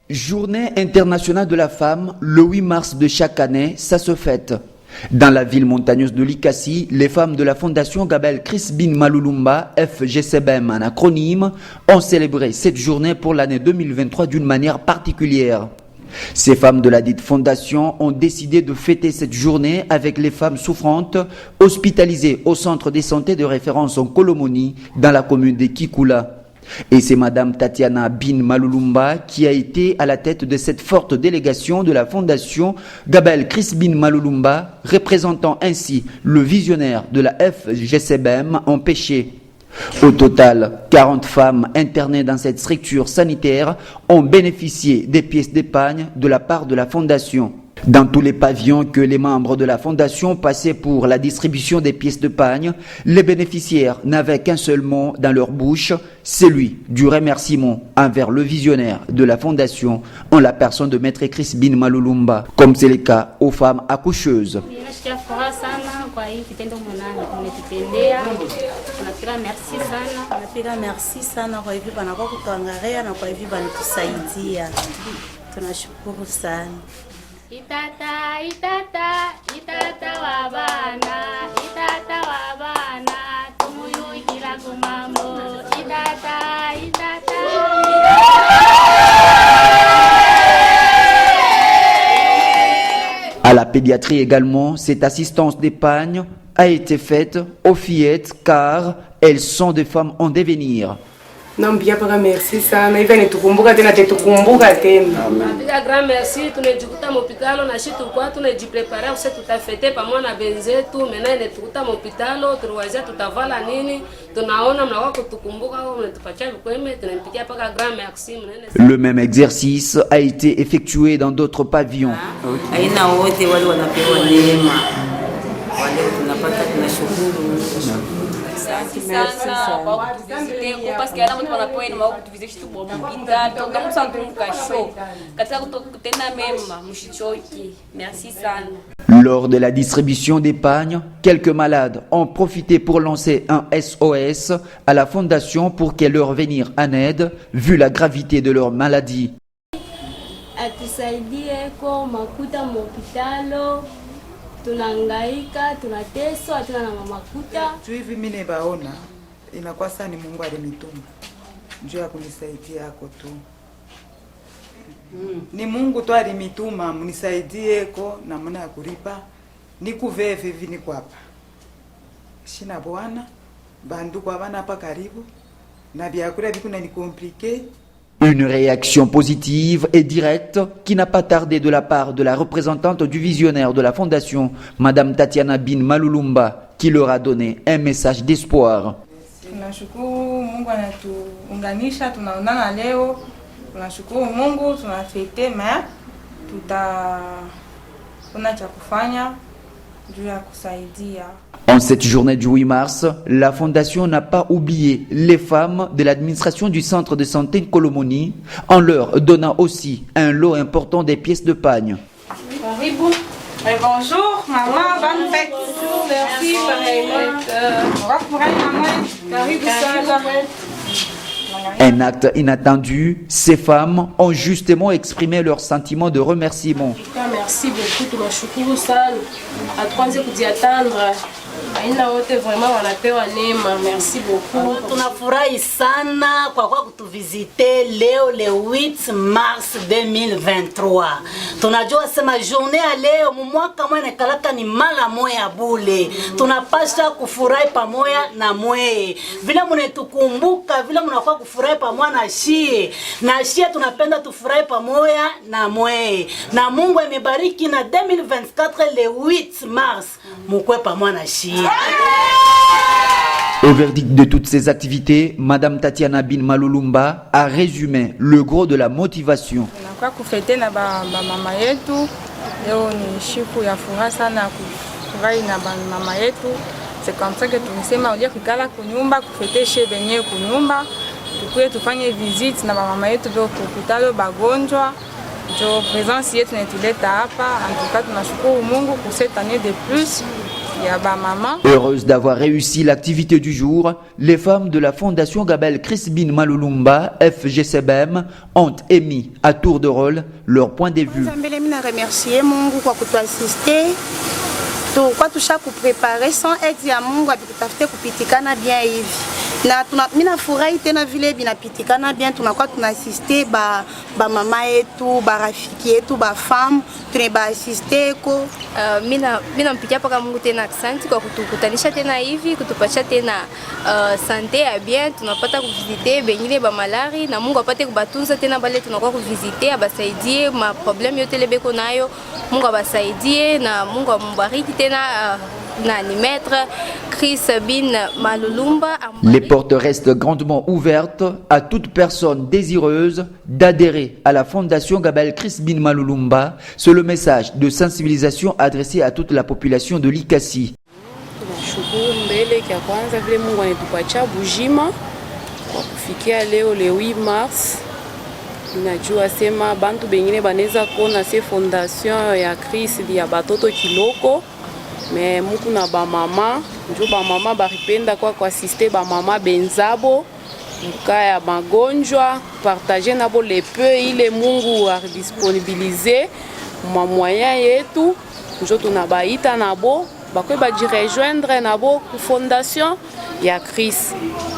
Journée internationale de la femme, le 8 mars de chaque année, ça se fête. Dans la ville montagneuse de Likasi, les femmes de la fondation Gabel Crispin Malulumba, FGCBM en acronyme, ont célébré cette journée pour l'année 2023 d'une manière particulière. Ces femmes de la dite fondation ont décidé de fêter cette journée avec les femmes souffrantes hospitalisées au centre de santé de référence en Kolomoni dans la commune de Kikula. Et c'est Madame Tatiana Bin Malulumba qui a été à la tête de cette forte délégation de la fondation Gabel Crispin Malulumba, représentant ainsi le visionnaire de la FGCBM empêché. Au total, 40 femmes internées dans cette structure sanitaire ont bénéficié des pièces d'épargne de la part de la fondation. Dans tous les pavillons que les membres de la fondation passaient pour la distribution des pièces d'épargne, les bénéficiaires n'avaient qu'un seul mot dans leur bouche, celui du remerciement envers le visionnaire de la fondation en la personne de Maître Crispin Malulumba, comme c'est le cas aux femmes accoucheuses. Merci sana kwa hivi wanakuwa kutuangalia na kwa hivi wanatusaidia. Tunashukuru sana. Itata, itata, itata wabana, tumuyukila kumambo, itata, itata. À la pédiatrie également, cette assistance d'épargne a été faite aux fillettes car elles sont des femmes en devenir. Nampia paka merci sana hivi nitukumbuka tena tukumbuka tena. Napiga grand merci tunajikuta mopitalo na shi tulikuwa tunajiprepare use tutafete pamoja na benzetu mena netukuta mopitalo tuliwazia tutavala nini tunaona mnakuwa kutukumbuka au mnatupatia vikweme tunampigia paka grand merci. Le même exercice a été effectué dans d'autres pavillons. Aina wote wale wanapewa neema. Wale tunapata tunashukuru. Merci sana kwa kutuvisite parce que alamu tunapewa ina mao kutuvisite tu bobo bita toka msantu mkasho katika kutenda mema mshichoki. Merci sana. Lors de la distribution d'épargne, quelques malades ont profité pour lancer un SOS à la fondation pour qu'elle leur venir en aide vu la gravité de leur maladie. Atusaidie kwa makuta mopitalo. Tunangaika, tunateswa, hatuna na makuta. Hivi mimi naona inakuwa sana ni Mungu alinituma. Njoo ya kunisaidia yako tu. Ni Mungu tu alinituma mnisaidie ko na mna ya kulipa. Nikuvee hivi niko hapa. Sina bwana, bandu kwa bana hapa karibu. Na vyakula viku na ni compliqué. Une réaction positive et directe qui n'a pas tardé de la part de la représentante du visionnaire de la fondation, Madame Tatiana Bin Malulumba, qui leur a donné un message d'espoir. Tunashukuru Mungu anatuunganisha tunaonana leo. Tunashukuru Mungu tunafete ma tuna cha kufanya juu ya kusaidia. En cette journée du 8 mars, la fondation n'a pas oublié les femmes de l'administration du centre de santé Kolomoni en leur donnant aussi un lot important des pièces de pagne. Bonjour maman, bonne fête. Merci Un acte inattendu, ces femmes ont justement exprimé leur sentiment de remerciement. Merci beaucoup, tunashukuru sana. Hatuanze kujiatandra. Aina wote vraiment wanapewa neema. Merci beaucoup. Tunafurahi sana kwa kutuvisite leo le 8 mars 2023. Tunajua sema journée ya leo mwaka mwana kalaka ni mara moya bule. Tunapasha kufurahi pamoja na mwe. Vile mnatukumbuka, vile mnakuwa kufurahi pamoja na shie. Na shie tunapenda tufurahi pamoja na mwe. Na Mungu amebariki na 2024 le 8 mars. Mukwe pamoja na shie. Au verdict de toutes ces activités, Madame Tatiana Bin Malulumba a résumé le gros de la motivation. Kwa kufete na mama yetu, leo ni siku ya furaha sana kufurahi na mama yetu. C'est comme ça que tunasema ulia kukala kunyumba, kufete chez benye kunyumba, tukue tufanye visite na mama yetu ndio kukutalo bagonjwa. Jo présence yetu netuleta hapa, en tout cas tunashukuru Mungu pour cette année de plus. ya ba mama. Heureuse d'avoir réussi l'activité du jour, les femmes de la Fondation Gabel Crispin Malulumba, FGCBM, ont émis à tour de rôle leur point de vue. Remercier Mungu kwa kutuassiste. Kwa tusha kuprepare sans aide ya Mungu abitafute kupitikana bien hivi. Na mina furahi tena vile binapitikana bien, tunakuwa tunasiste ba mama yetu, ba rafiki yetu, ba femme, tuneba assiste ko. Mina mpikia paka Mungu tena asante kwa kutukutanisha tena hivi, kutupatia tena sante ya bien, tunapata kuvisite bengine ba malari na Mungu apate kubatunza tena bale tunakuwa kuvisite, abasaidie ma problème yote lebeko nayo, Mungu abasaidie na Mungu ambariki tena nani maître Crispin Malulumba. Les portes restent grandement ouvertes à toute personne désireuse d'adhérer à la Fondation Gabel Crispin Malulumba. C'est le message de sensibilisation adressé à toute la population de Likasi. Tunashukuru mbele kwa kwanza vile Mungu anatupatia bujima kwa kufikia leo le 8 mars. Najua sema bantu bengine baneza kuona se fondation ya Chris ya batoto kiloko. Me muku na ba mama, njo ba mama baripenda kwa assiste ba mama benzabo mukaya magonjwa, partager nabo le peu ile Mungu a disponibiliser ma moyen yetu, njo tunabaita nabo bakwe ba rejoindre nabo ku fondation ya Chris,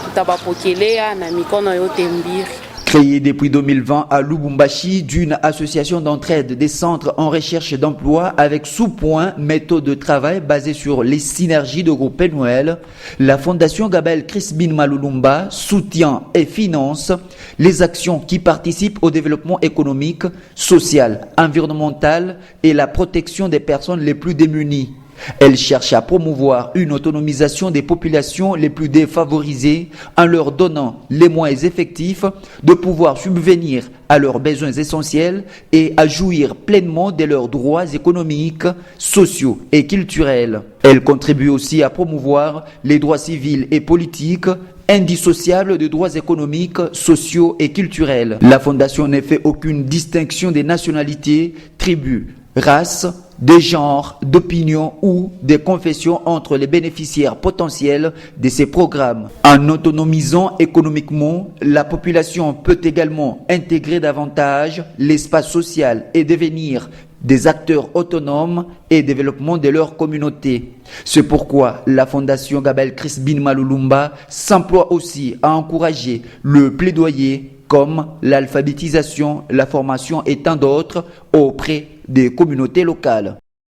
tutabapokelea na mikono yote mbiri. Créée depuis 2020 à Lubumbashi d'une association d'entraide des centres en recherche d'emploi avec sous-point méthode de travail basée sur les synergies de groupe Noël, la Fondation Gabel Crispin Malulumba soutient et finance les actions qui participent au développement économique, social, environnemental et la protection des personnes les plus démunies. Elle cherche à promouvoir une autonomisation des populations les plus défavorisées en leur donnant les moyens effectifs de pouvoir subvenir à leurs besoins essentiels et à jouir pleinement de leurs droits économiques, sociaux et culturels. Elle contribue aussi à promouvoir les droits civils et politiques indissociable des droits économiques, sociaux et culturels. La Fondation ne fait aucune distinction des nationalités, tribus, races, de genre, d'opinion ou de confession entre les bénéficiaires potentiels de ces programmes. En autonomisant économiquement, la population peut également intégrer davantage l'espace social et devenir des acteurs autonomes et développement de leur communauté. C'est pourquoi la Fondation Gabel Crispin Malulumba s'emploie aussi à encourager le plaidoyer comme l'alphabétisation, la formation et tant d'autres auprès des communautés locales.